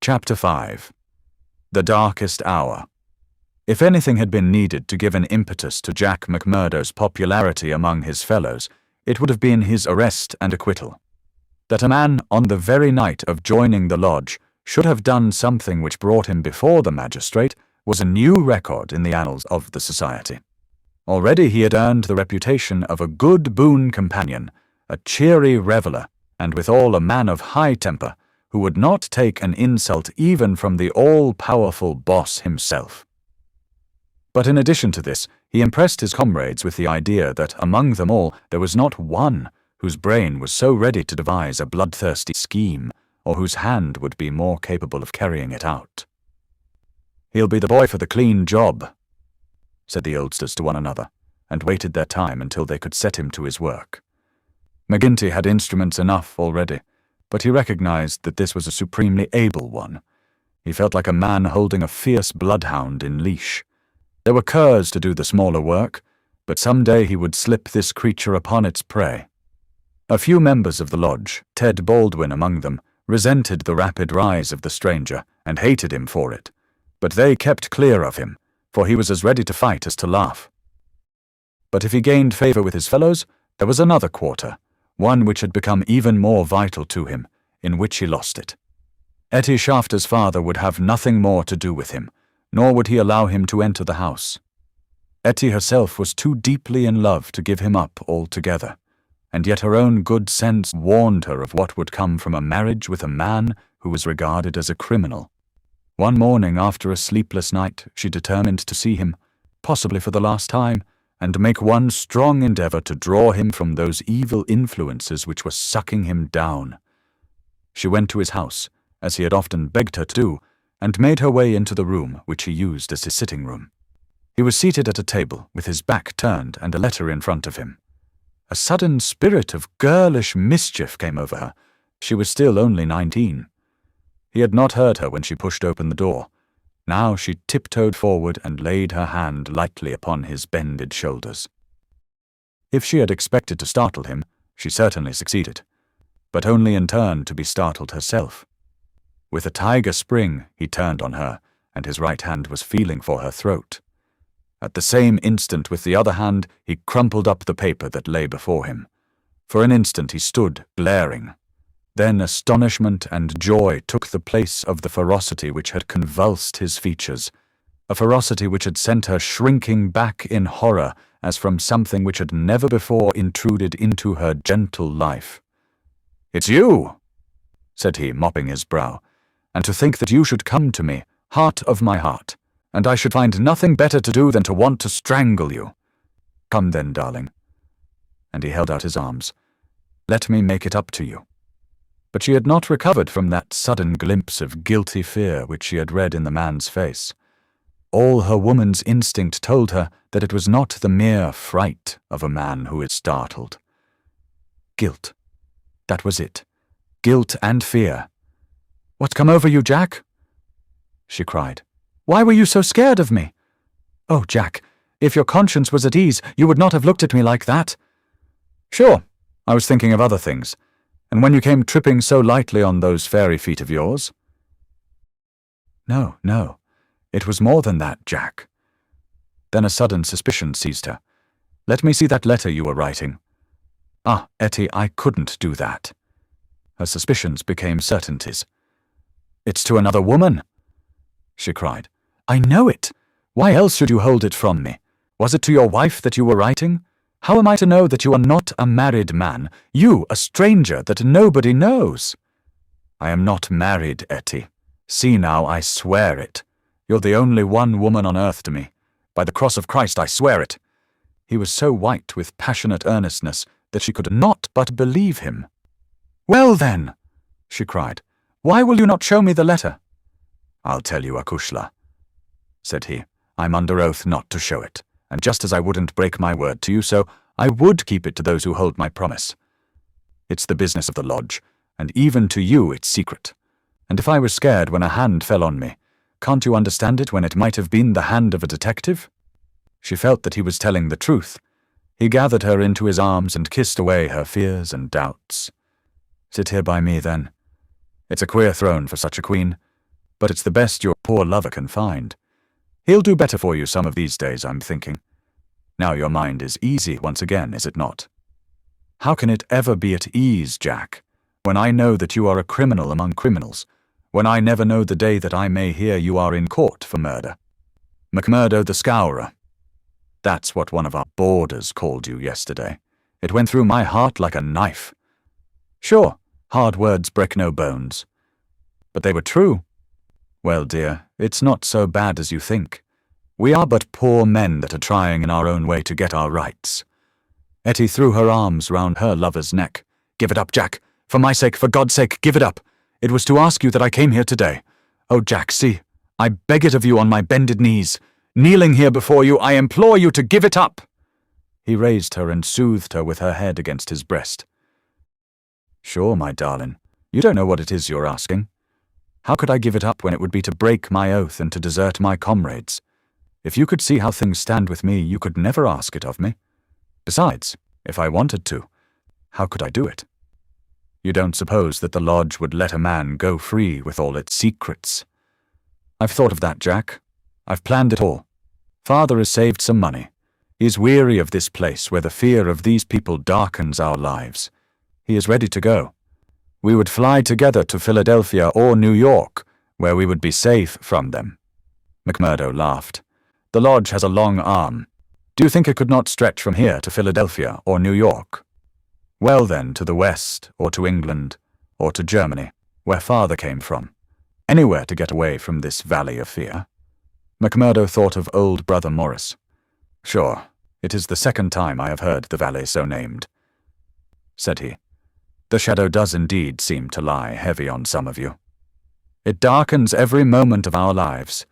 Chapter 5. The Darkest Hour. If anything had been needed to give an impetus to Jack McMurdo's popularity among his fellows, it would have been his arrest and acquittal. That a man, on the very night of joining the lodge, should have done something which brought him before the magistrate was a new record in the annals of the society. Already he had earned the reputation of a good boon companion, a cheery reveller, and withal a man of high temper, who would not take an insult even from the all-powerful boss himself. But in addition to this, he impressed his comrades with the idea that among them all there was not one whose brain was so ready to devise a bloodthirsty scheme, or whose hand would be more capable of carrying it out. "He'll be the boy for the clean job," said the oldsters to one another, and waited their time until they could set him to his work. McGinty had instruments enough already, but he recognized that this was a supremely able one. He felt like a man holding a fierce bloodhound in leash. There were curs to do the smaller work, but some day he would slip this creature upon its prey. A few members of the lodge, Ted Baldwin among them, resented the rapid rise of the stranger and hated him for it, but they kept clear of him, for he was as ready to fight as to laugh. But if he gained favor with his fellows, there was another quarter, one which had become even more vital to him, in which he lost it. Etty Shafter's father would have nothing more to do with him, nor would he allow him to enter the house. Etty herself was too deeply in love to give him up altogether, and yet her own good sense warned her of what would come from a marriage with a man who was regarded as a criminal. One morning after a sleepless night, she determined to see him, possibly for the last time, and make one strong endeavor to draw him from those evil influences which were sucking him down. She went to his house, as he had often begged her to do, and made her way into the room which he used as his sitting room. He was seated at a table, with his back turned and a letter in front of him. A sudden spirit of girlish mischief came over her. She was still only 19. He had not heard her when she pushed open the door. Now she tiptoed forward and laid her hand lightly upon his bended shoulders. If she had expected to startle him, she certainly succeeded, but only in turn to be startled herself. With a tiger spring, he turned on her, and his right hand was feeling for her throat. At the same instant, with the other hand, he crumpled up the paper that lay before him. For an instant he stood, glaring. Then astonishment and joy took the place of the ferocity which had convulsed his features, a ferocity which had sent her shrinking back in horror as from something which had never before intruded into her gentle life. "It's you," said he, mopping his brow, "and to think that you should come to me, heart of my heart, and I should find nothing better to do than to want to strangle you. Come then, darling." And he held out his arms. "Let me make it up to you." But she had not recovered from that sudden glimpse of guilty fear which she had read in the man's face. All her woman's instinct told her that it was not the mere fright of a man who is startled. Guilt. That was it. Guilt and fear. "What's come over you, Jack?" she cried. "Why were you so scared of me? Oh, Jack, if your conscience was at ease, you would not have looked at me like that." "Sure, I was thinking of other things. And when you came tripping so lightly on those fairy feet of yours—" No, it was more than that, Jack. Then a sudden suspicion seized her. "Let me see that letter you were writing." "Ah, Etty, I couldn't do that." Her suspicions became certainties. "It's to another woman," she cried. "I know it. Why else should you hold it from me? Was it to your wife that you were writing? How am I to know that you are not a married man, you, a stranger that nobody knows?" "I am not married, Etty. See now, I swear it. You're the only one woman on earth to me. By the cross of Christ, I swear it." He was so white with passionate earnestness that she could not but believe him. "Well then," she cried, "why will you not show me the letter?" "I'll tell you, Akushla," said he. "I'm under oath not to show it. And just as I wouldn't break my word to you, so I would keep it to those who hold my promise. It's the business of the lodge, and even to you it's secret. And if I was scared when a hand fell on me, can't you understand it when it might have been the hand of a detective?" She felt that he was telling the truth. He gathered her into his arms and kissed away her fears and doubts. "Sit here by me, then. It's a queer throne for such a queen. but it's the best your poor lover can find. He'll do better for you some of these days, I'm thinking. Now your mind is easy once again, is it not? How can it ever be at ease, Jack, when I know that you are a criminal among criminals, when I never know the day that I may hear you are in court for murder? McMurdo the Scowrer. That's what one of our boarders called you yesterday. It went through my heart like a knife. Sure, hard words break no bones. But they were true. Well, dear, it's not so bad as you think. We are but poor men that are trying in our own way to get our rights. Etty threw her arms round her lover's neck. Give it up, Jack. For my sake, for God's sake, give it up. It was to ask you that I came here today. Oh, Jack, see, I beg it of you on my bended knees. Kneeling here before you, I implore you to give it up. He raised her and soothed her with her head against his breast. Sure, my darling, you don't know what it is you're asking. How could I give it up when it would be to break my oath and to desert my comrades? If you could see how things stand with me, you could never ask it of me. Besides, if I wanted to, how could I do it? You don't suppose that the lodge would let a man go free with all its secrets? I've thought of that, Jack. I've planned it all. Father has saved some money. He is weary of this place where the fear of these people darkens our lives. He is ready to go. We would fly together to Philadelphia or New York, where we would be safe from them. McMurdo laughed. The lodge has a long arm. Do you think it could not stretch from here to Philadelphia or New York? Well then, to the west, or to England, or to Germany, where father came from. Anywhere to get away from this valley of fear. McMurdo thought of old brother Morris. Sure, it is the second time I have heard the valley so named, said he. The shadow does indeed seem to lie heavy on some of you. It darkens every moment of our lives.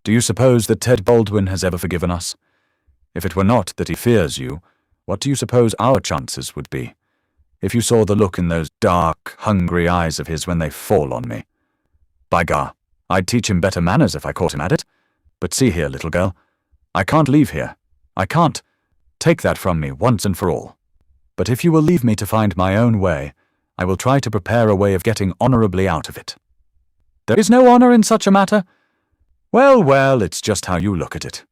Do you suppose that Ted Baldwin has ever forgiven us? If it were not that he fears you, what do you suppose our chances would be? If you saw the look in those dark, hungry eyes of his when they fall on me. By gar, I'd teach him better manners if I caught him at it. But see here, little girl, I can't leave here. I can't. Take that from me once and for all. But if you will leave me to find my own way, I will try to prepare a way of getting honourably out of it. There is no honour in such a matter. Well, it's just how you look at it.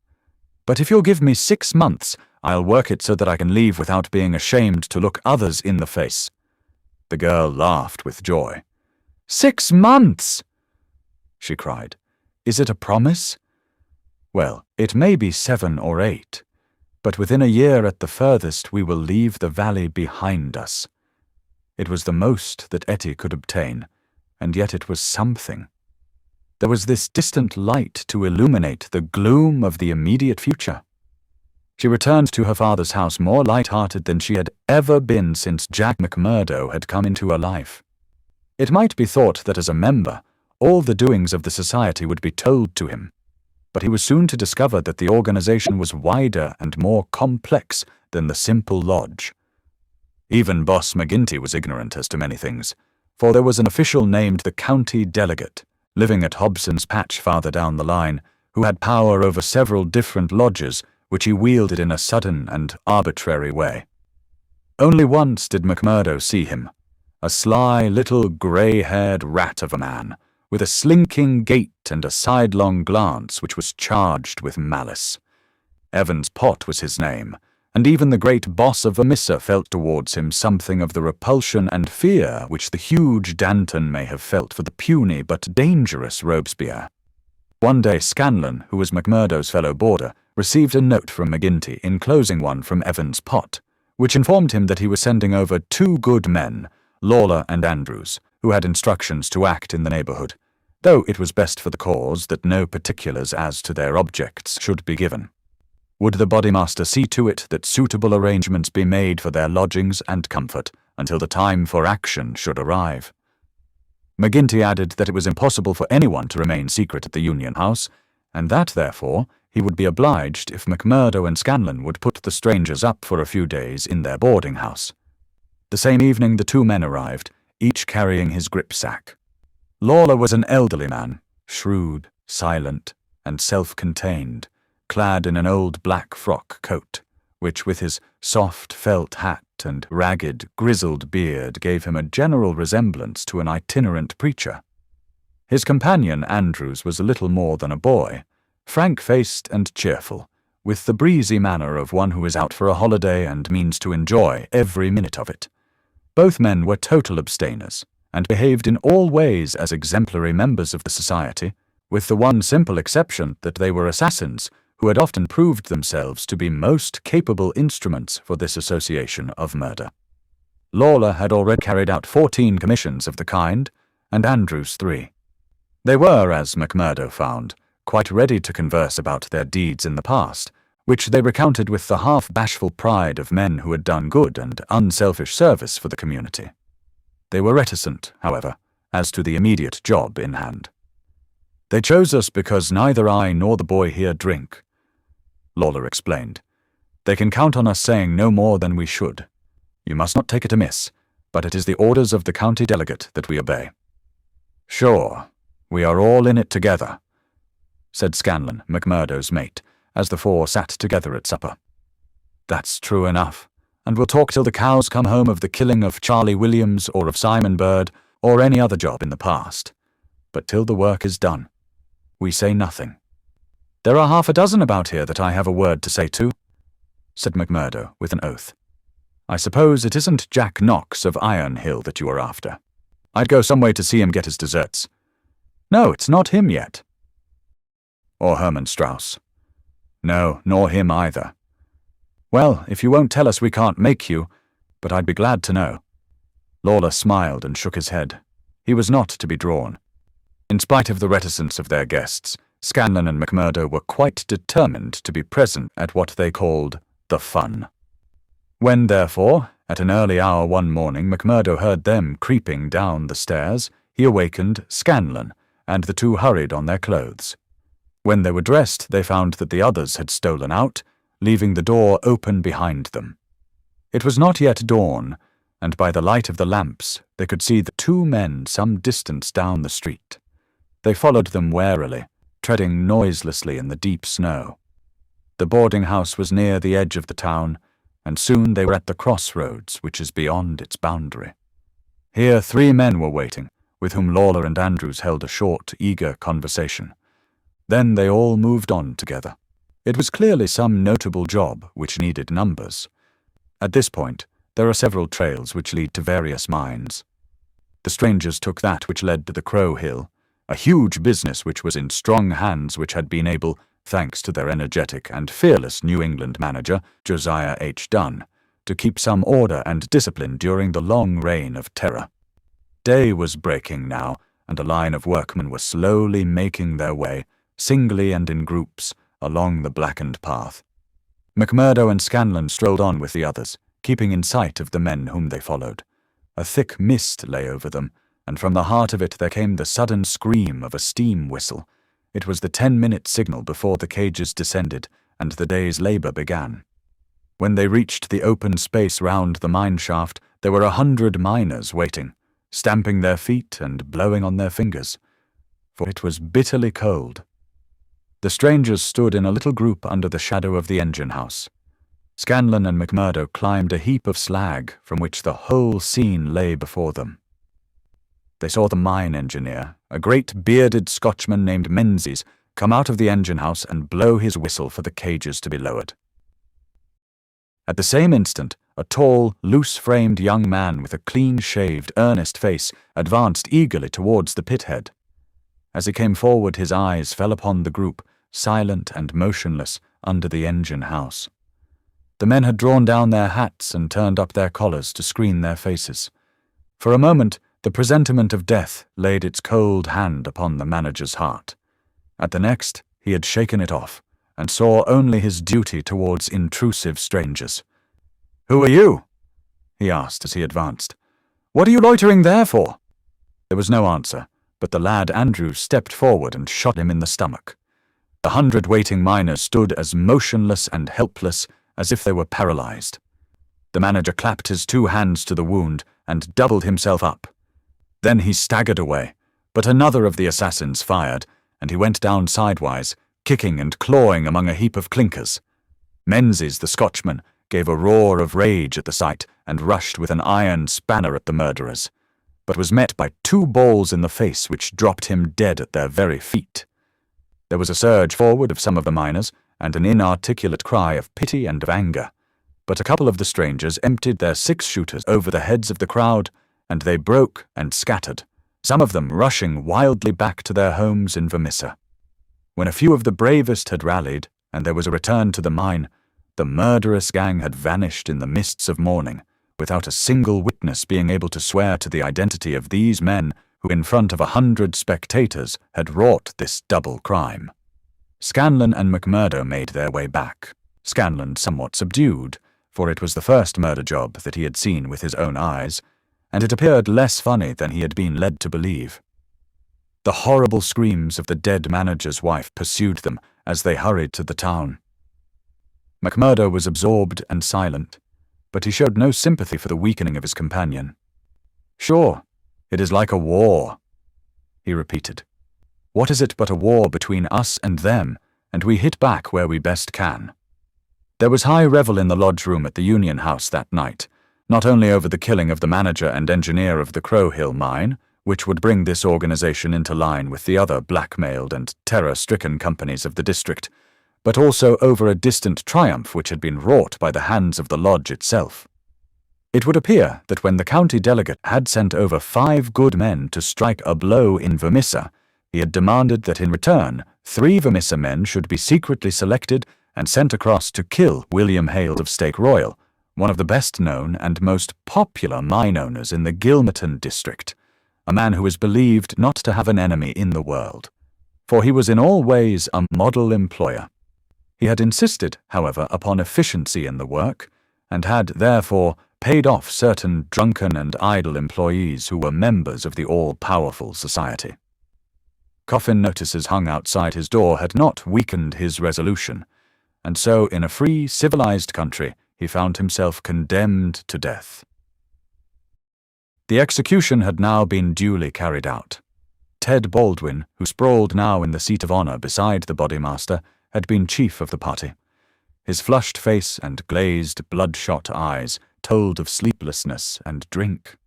But if you'll give me 6 months, I'll work it so that I can leave without being ashamed to look others in the face. The girl laughed with joy. 6 months! She cried. Is it a promise? Well, it may be 7 or 8, but within a year at the furthest we will leave the valley behind us. It was the most that Etty could obtain, and yet it was something. There was this distant light to illuminate the gloom of the immediate future. She returned to her father's house more light-hearted than she had ever been since Jack McMurdo had come into her life. It might be thought that as a member, all the doings of the society would be told to him, but he was soon to discover that the organization was wider and more complex than the simple lodge. Even Boss McGinty was ignorant as to many things, for there was an official named the county delegate, living at Hobson's Patch farther down the line, who had power over several different lodges which he wielded in a sudden and arbitrary way. Only once did McMurdo see him, a sly little grey-haired rat of a man, with a slinking gait and a sidelong glance which was charged with malice. Evans Pott was his name, and even the great boss of Vermissa felt towards him something of the repulsion and fear which the huge Danton may have felt for the puny but dangerous Robespierre. One day Scanlon, who was McMurdo's fellow boarder, received a note from McGinty enclosing one from Evans Pott, which informed him that he was sending over 2 good men, Lawler and Andrews, who had instructions to act in the neighbourhood, though it was best for the cause that no particulars as to their objects should be given. Would the bodymaster see to it that suitable arrangements be made for their lodgings and comfort until the time for action should arrive? McGinty added that it was impossible for anyone to remain secret at the Union House, and that, therefore, he would be obliged if McMurdo and Scanlon would put the strangers up for a few days in their boarding-house. The same evening the 2 men arrived, each carrying his gripsack. Lawler was an elderly man, shrewd, silent, and self-contained, clad in an old black frock coat, which with his soft felt hat and ragged, grizzled beard gave him a general resemblance to an itinerant preacher. His companion, Andrews, was a little more than a boy, frank-faced and cheerful, with the breezy manner of one who is out for a holiday and means to enjoy every minute of it. Both men were total abstainers, and behaved in all ways as exemplary members of the society, with the one simple exception that they were assassins who had often proved themselves to be most capable instruments for this association of murder. Lawler had already carried out 14 commissions of the kind, and Andrews 3. They were, as McMurdo found, quite ready to converse about their deeds in the past, which they recounted with the half-bashful pride of men who had done good and unselfish service for the community. They were reticent, however, as to the immediate job in hand. "They chose us because neither I nor the boy here drink," Lawler explained. "They can count on us saying no more than we should. You must not take it amiss, but it is the orders of the county delegate that we obey." "Sure, we are all in it together," said Scanlon, McMurdo's mate, as the four sat together at supper. "That's true enough, and we'll talk till the cows come home of the killing of Charlie Williams or of Simon Bird or any other job in the past. But till the work is done, we say nothing." "There are half a dozen about here that I have a word to say to," said McMurdo with an oath. "I suppose it isn't Jack Knox of Iron Hill that you are after. I'd go some way to see him get his deserts." "No, it's not him yet." "Or Herman Strauss." "No, nor him either." "Well, if you won't tell us we can't make you, but I'd be glad to know." Lawler smiled and shook his head. He was not to be drawn. In spite of the reticence of their guests, Scanlon and McMurdo were quite determined to be present at what they called the fun. When, therefore, at an early hour one morning, McMurdo heard them creeping down the stairs, he awakened Scanlon, and the two hurried on their clothes. When they were dressed, they found that the others had stolen out, leaving the door open behind them. It was not yet dawn, and by the light of the lamps they could see the two men some distance down the street. They followed them warily, treading noiselessly in the deep snow. The boarding-house was near the edge of the town, and soon they were at the crossroads which is beyond its boundary. Here 3 men were waiting, with whom Lawler and Andrews held a short, eager conversation. Then they all moved on together. It was clearly some notable job which needed numbers. At this point, there are several trails which lead to various mines. The strangers took that which led to the Crow Hill, a huge business which was in strong hands which had been able, thanks to their energetic and fearless New England manager, Josiah H. Dunn, to keep some order and discipline during the long reign of terror. Day was breaking now, and a line of workmen were slowly making their way, singly and in groups, along the blackened path. McMurdo and Scanlon strolled on with the others, keeping in sight of the men whom they followed. A thick mist lay over them, and from the heart of it there came the sudden scream of a steam whistle. It was the 10-minute signal before the cages descended and the day's labor began. When they reached the open space round the mine shaft, there were 100 miners waiting, stamping their feet and blowing on their fingers, for it was bitterly cold. The strangers stood in a little group under the shadow of the engine house. Scanlon and McMurdo climbed a heap of slag from which the whole scene lay before them. They saw the mine engineer, a great bearded Scotchman named Menzies, come out of the engine house and blow his whistle for the cages to be lowered. At the same instant, a tall, loose-framed young man with a clean-shaved, earnest face advanced eagerly towards the pithead. As he came forward, his eyes fell upon the group, silent and motionless, under the engine house. The men had drawn down their hats and turned up their collars to screen their faces. For a moment, the presentiment of death laid its cold hand upon the manager's heart. At the next, he had shaken it off, and saw only his duty towards intrusive strangers. "Who are you?" he asked as he advanced. "What are you loitering there for?" There was no answer, but the lad Andrews stepped forward and shot him in the stomach. The 100 waiting miners stood as motionless and helpless as if they were paralyzed. The manager clapped his 2 hands to the wound and doubled himself up. Then he staggered away, but another of the assassins fired, and he went down sidewise, kicking and clawing among a heap of clinkers. Menzies, the Scotchman, gave a roar of rage at the sight and rushed with an iron spanner at the murderers. but was met by 2 balls in the face which dropped him dead at their very feet. There was a surge forward of some of the miners, and an inarticulate cry of pity and of anger, but a couple of the strangers emptied their 6-shooters over the heads of the crowd, and they broke and scattered, some of them rushing wildly back to their homes in Vermissa. When a few of the bravest had rallied, and there was a return to the mine, the murderous gang had vanished in the mists of morning, without a single witness being able to swear to the identity of these men who in front of 100 spectators had wrought this double crime. Scanlan and McMurdo made their way back, Scanlan somewhat subdued, for it was the first murder job that he had seen with his own eyes, and it appeared less funny than he had been led to believe. The horrible screams of the dead manager's wife pursued them as they hurried to the town. McMurdo was absorbed and silent, but he showed no sympathy for the weakening of his companion. "Sure, it is like a war," he repeated. "What is it but a war between us and them, and we hit back where we best can." There was high revel in the lodge room at the Union House that night, not only over the killing of the manager and engineer of the Crow Hill mine, which would bring this organization into line with the other blackmailed and terror-stricken companies of the district, but also over a distant triumph which had been wrought by the hands of the lodge itself. It would appear that when the county delegate had sent over 5 good men to strike a blow in Vermissa, he had demanded that in return 3 Vermissa men should be secretly selected and sent across to kill William Hale of Stake Royal, one of the best-known and most popular mine owners in the Gilmerton district, a man who is believed not to have an enemy in the world, for he was in all ways a model employer. He had insisted, however, upon efficiency in the work, and had, therefore, paid off certain drunken and idle employees who were members of the all-powerful society. Coffin notices hung outside his door had not weakened his resolution, and so in a free, civilized country he found himself condemned to death. The execution had now been duly carried out. Ted Baldwin, who sprawled now in the seat of honor beside the bodymaster, had been chief of the party. His flushed face and glazed, bloodshot eyes told of sleeplessness and drink.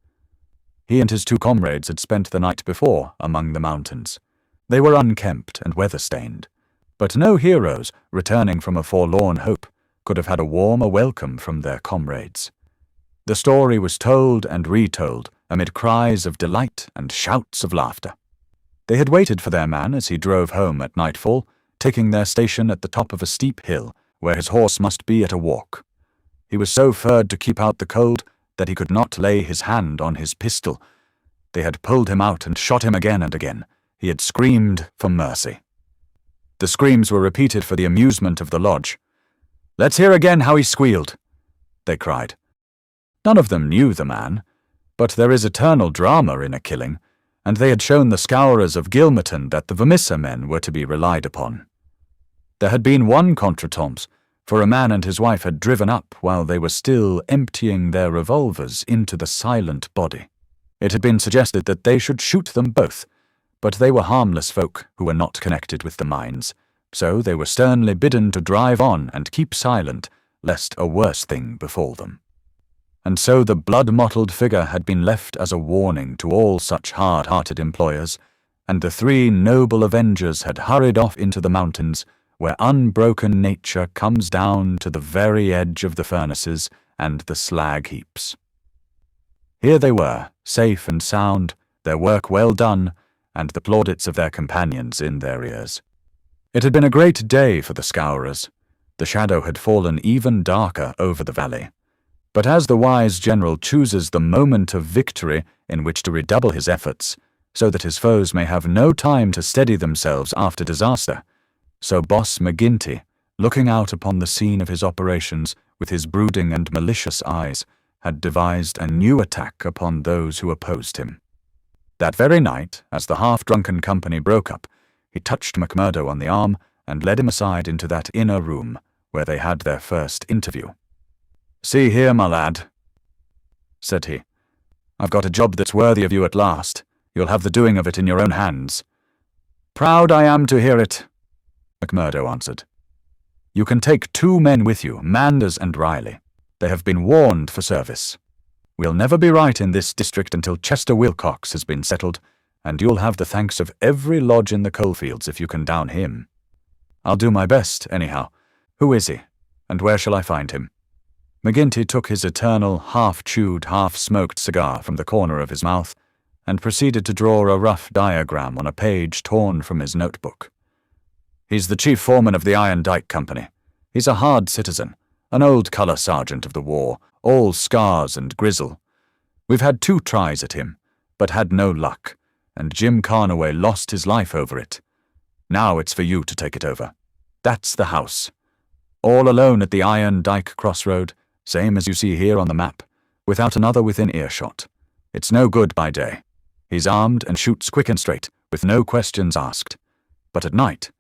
He and his 2 comrades had spent the night before among the mountains. They were unkempt and weather-stained, but no heroes, returning from a forlorn hope, could have had a warmer welcome from their comrades. The story was told and retold amid cries of delight and shouts of laughter. They had waited for their man as he drove home at nightfall, taking their station at the top of a steep hill where his horse must be at a walk. He was so furred to keep out the cold that he could not lay his hand on his pistol. They had pulled him out and shot him again and again. He had screamed for mercy. The screams were repeated for the amusement of the lodge. "Let's hear again how he squealed," they cried. None of them knew the man, but there is eternal drama in a killing, and they had shown the Scowrers of Gilmerton that the Vermissa men were to be relied upon. There had been one contretemps, for a man and his wife had driven up while they were still emptying their revolvers into the silent body. It had been suggested that they should shoot them both, but they were harmless folk who were not connected with the mines, so they were sternly bidden to drive on and keep silent, lest a worse thing befall them. And so the blood-mottled figure had been left as a warning to all such hard-hearted employers, and the 3 noble avengers had hurried off into the mountains, where unbroken nature comes down to the very edge of the furnaces and the slag heaps. Here they were, safe and sound, their work well done, and the plaudits of their companions in their ears. It had been a great day for the Scowrers. The shadow had fallen even darker over the valley. But as the wise general chooses the moment of victory in which to redouble his efforts, so that his foes may have no time to steady themselves after disaster, so Boss McGinty, looking out upon the scene of his operations with his brooding and malicious eyes, had devised a new attack upon those who opposed him. That very night, as the half-drunken company broke up, he touched McMurdo on the arm and led him aside into that inner room where they had their first interview. "See here, my lad," said he. "I've got a job that's worthy of you at last. You'll have the doing of it in your own hands." "Proud I am to hear it," McMurdo answered. "You can take 2 men with you, Manders and Riley. They have been warned for service. We'll never be right in this district until Chester Wilcox has been settled, and you'll have the thanks of every lodge in the coalfields if you can down him. I'll do my best, anyhow. Who is he, and where shall I find him?" McGinty took his eternal, half-chewed, half-smoked cigar from the corner of his mouth and proceeded to draw a rough diagram on a page torn from his notebook. "He's the chief foreman of the Iron Dike Company. He's a hard citizen, an old colour sergeant of the war, all scars and grizzle. We've had 2 tries at him, but had no luck, and Jim Carnaway lost his life over it. Now it's for you to take it over. That's the house. All alone at the Iron Dike crossroad, same as you see here on the map, without another within earshot. It's no good by day. He's armed and shoots quick and straight, with no questions asked. But at night,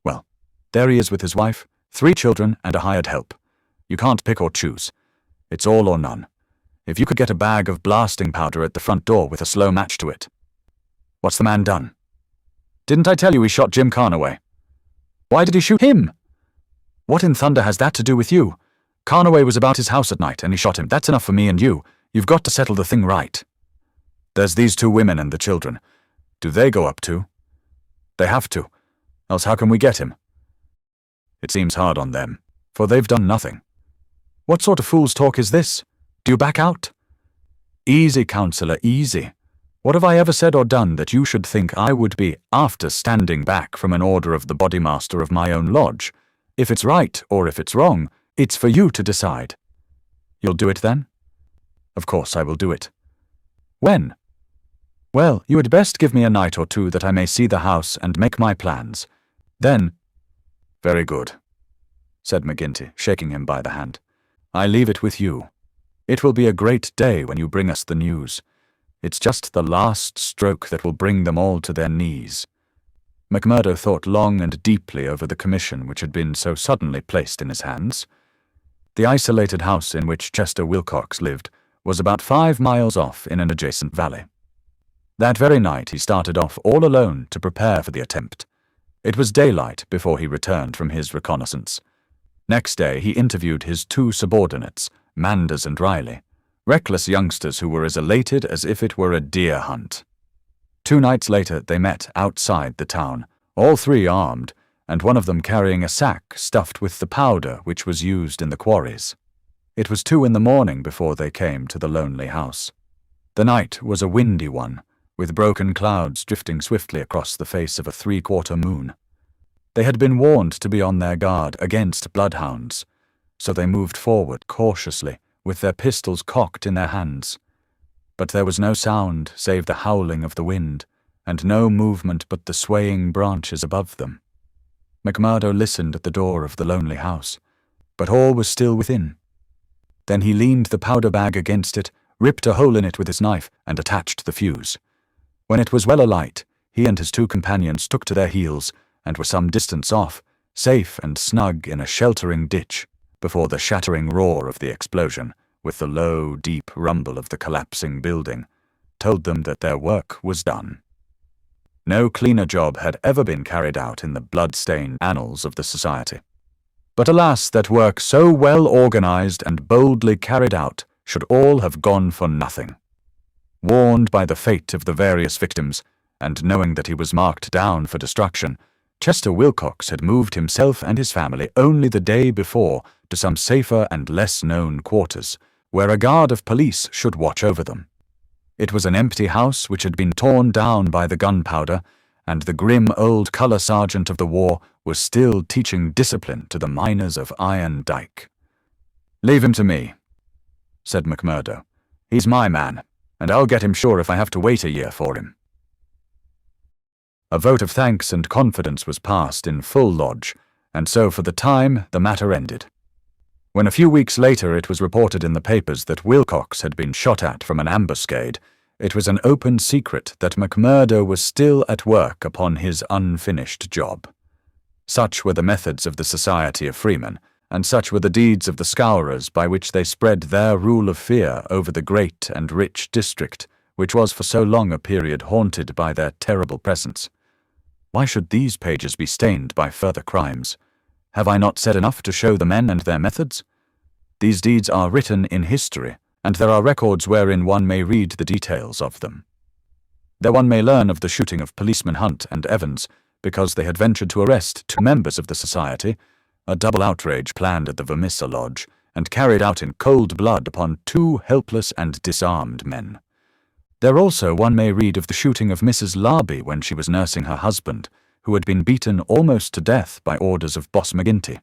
well, there he is with his wife, 3 children, and a hired help. You can't pick or choose. It's all or none. If you could get a bag of blasting powder at the front door with a slow match to it." "What's the man done?" "Didn't I tell you he shot Jim Carnaway?" "Why did he shoot him?" "What in thunder has that to do with you? Carnaway was about his house at night and he shot him. That's enough for me and you. You've got to settle the thing right." "There's these 2 women and the children. Do they go up too?" "They have to. Else how can we get him?" "It seems hard on them, for they've done nothing." "What sort of fool's talk is this? Do you back out?" "Easy, counsellor, easy. What have I ever said or done that you should think I would be after standing back from an order of the bodymaster of my own lodge? If it's right or if it's wrong, it's for you to decide." "You'll do it then?" "Of course I will do it." "When?" "Well, you had best give me a night or 2 that I may see the house and make my plans. Then—" "Very good," said McGinty, shaking him by the hand. "I leave it with you. It will be a great day when you bring us the news. It's just the last stroke that will bring them all to their knees." McMurdo thought long and deeply over the commission which had been so suddenly placed in his hands. The isolated house in which Chester Wilcox lived was about 5 miles off in an adjacent valley. That very night he started off all alone to prepare for the attempt. It was daylight before he returned from his reconnaissance. Next day he interviewed his 2 subordinates, Manders and Riley, reckless youngsters who were as elated as if it were a deer hunt. 2 nights later they met outside the town, all 3 armed, and one of them carrying a sack stuffed with the powder which was used in the quarries. It was 2 in the morning before they came to the lonely house. The night was a windy one, with broken clouds drifting swiftly across the face of a 3/4 moon. They had been warned to be on their guard against bloodhounds, so they moved forward cautiously, with their pistols cocked in their hands. But there was no sound save the howling of the wind, and no movement but the swaying branches above them. McMurdo listened at the door of the lonely house, but all was still within. Then he leaned the powder bag against it, ripped a hole in it with his knife, and attached the fuse. When it was well alight, he and his 2 companions took to their heels, and were some distance off, safe and snug in a sheltering ditch, before the shattering roar of the explosion, with the low, deep rumble of the collapsing building, told them that their work was done. No cleaner job had ever been carried out in the blood-stained annals of the society. But alas, that work so well organized and boldly carried out should all have gone for nothing. Warned by the fate of the various victims, and knowing that he was marked down for destruction, Chester Wilcox had moved himself and his family only the day before to some safer and less-known quarters, where a guard of police should watch over them. It was an empty house which had been torn down by the gunpowder, and the grim old colour sergeant of the war was still teaching discipline to the miners of Iron Dike. "Leave him to me," said McMurdo. "He's my man, and I'll get him sure if I have to wait a year for him." A vote of thanks and confidence was passed in full lodge, and so for the time the matter ended. When a few weeks later it was reported in the papers that Wilcox had been shot at from an ambuscade, it was an open secret that McMurdo was still at work upon his unfinished job. Such were the methods of the Society of Freemen, and such were the deeds of the Scowrers by which they spread their rule of fear over the great and rich district, which was for so long a period haunted by their terrible presence. Why should these pages be stained by further crimes? Have I not said enough to show the men and their methods? These deeds are written in history, and there are records wherein one may read the details of them. There one may learn of the shooting of policemen Hunt and Evans, because they had ventured to arrest 2 members of the society, a double outrage planned at the Vermissa Lodge, and carried out in cold blood upon 2 helpless and disarmed men. There also one may read of the shooting of Mrs. Larby when she was nursing her husband, who had been beaten almost to death by orders of Boss McGinty.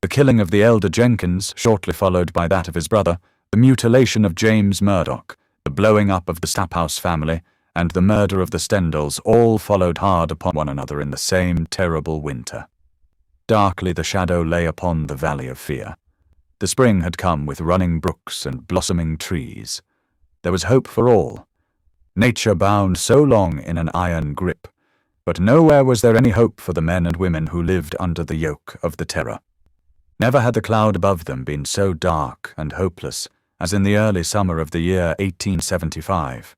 The killing of the elder Jenkins, shortly followed by that of his brother, the mutilation of James Murdoch, the blowing up of the Staphouse family, and the murder of the Stendals all followed hard upon one another in the same terrible winter. Darkly the shadow lay upon the valley of fear. The spring had come with running brooks and blossoming trees. There was hope for all. Nature bound so long in an iron grip, but nowhere was there any hope for the men and women who lived under the yoke of the terror. Never had the cloud above them been so dark and hopeless as in the early summer of the year 1875.